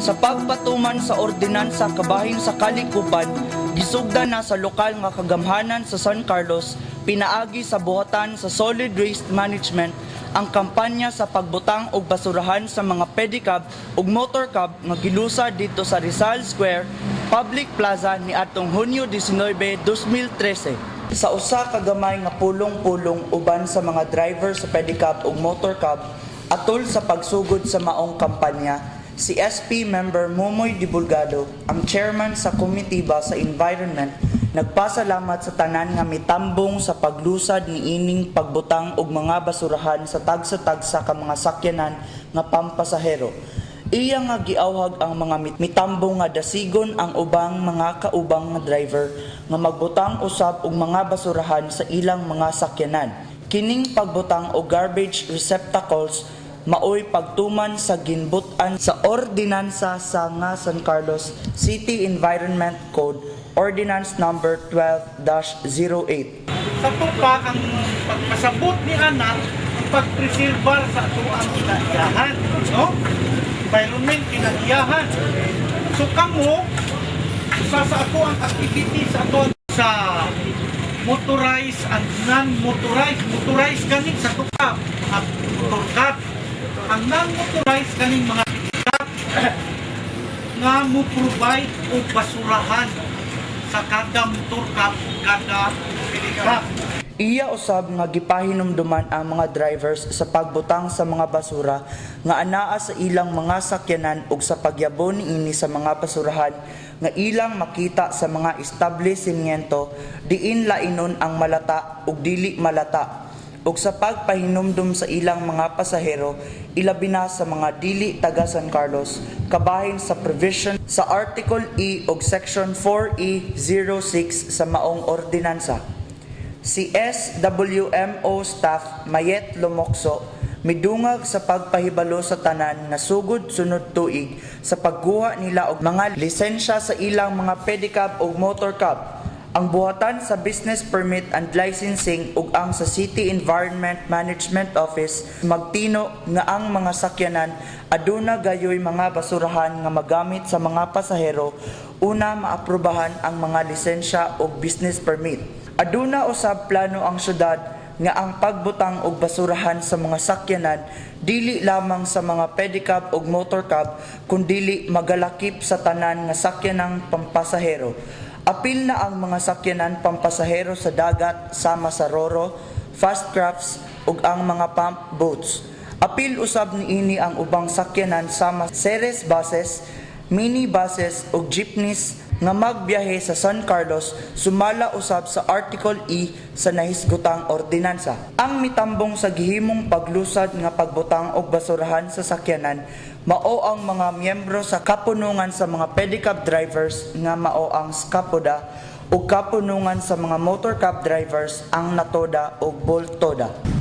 Sa pagpatuman sa ordinansa kabahin sa Kalikupan, gisugdan na sa lokal nga kagamhanan sa San Carlos, pinaagi sa buhatan sa solid waste management ang kampanya sa pagbutang og basurahan sa mga pedicab ug motor cab nga gilusa dito sa Rizal Square Public Plaza ni atong Hunyo 19, 2013. Sa usa ka gamay nga pulong-pulong uban sa mga driver sa pedicab ug motor cab atol sa pagsugod sa maong kampanya, si SP member Momoy Dibulgado, ang chairman sa komitiba sa environment, nagpasalamat sa tanan nga mitambong sa paglusad ni ining pagbutang og mga basurahan sa tagsa-tagsa ka mga sakyanan nga pampasahero. Iya nga giawhag ang mga mitambong nga dasigon ang ubang mga kaubang nga driver nga magbutang usab og mga basurahan sa ilang mga sakyanan. Kining pagbutang og garbage receptacles maoy pagtuman sa ginbutan sa ordinansa sa nga San Carlos City Environment Code Ordinance number 12-08. Sa pa ang pagpasabot ni anak ang pagpreserbar sa atuang kinaiyahan, no? Environment kinaiyahan. So kamo sa ato ang activity sa ato sa motorized and non-motorized. Motorized ganing sa tukab, mga motor cab. Ang non-motorized kaning mga pick-up nga mo provide og basurahan sa kada motor cab, kada pick-up. Iya usab nga gipahinumduman ang mga drivers sa pagbutang sa mga basura nga anaa sa ilang mga sakyanan ug sa pagyabo niini sa mga basurahan nga ilang makita sa mga establishmento diin lainon ang malata ug dili malata. Ug sa pagpahinumdum sa ilang mga pasahero, ilabi na sa mga dili taga San Carlos, kabahin sa provision sa Article E ug Section 4E06 sa maong ordinansa. Si SWMO staff Mayet Lumokso midungag sa pagpahibalo sa tanan nga sugod sunod tuig sa pagguha nila og mga lisensya sa ilang mga pedicab ug motor cab. Ang buhatan sa Business Permit and Licensing ug ang sa City Environment Management Office magtino nga ang mga sakyanan aduna gayoy mga basurahan nga magamit sa mga pasahero una maaprubahan ang mga lisensya ug business permit. Aduna usab plano ang syudad nga ang pagbutang og basurahan sa mga sakyanan dili lamang sa mga pedicab ug motor cab kundi magalakip sa tanan nga sakyanang pampasahero. Apil na ang mga sakyanan pampasahero sa dagat sama sa roro, fast crafts ug ang mga pump boats. Apil usab niini ang ubang sakyanan sama series buses, mini buses ug jeepneys nga magbiyahe sa San Carlos sumala usab sa Article E sa nahisgutang ordinansa. Ang mitambong sa gihimong paglusad nga pagbutang og basurahan sa sakyanan mao ang mga miyembro sa kapunungan sa mga pedicab drivers nga mao ang SCAPODA ug kapunungan sa mga motor cab drivers ang NATODA ug BOLTODA.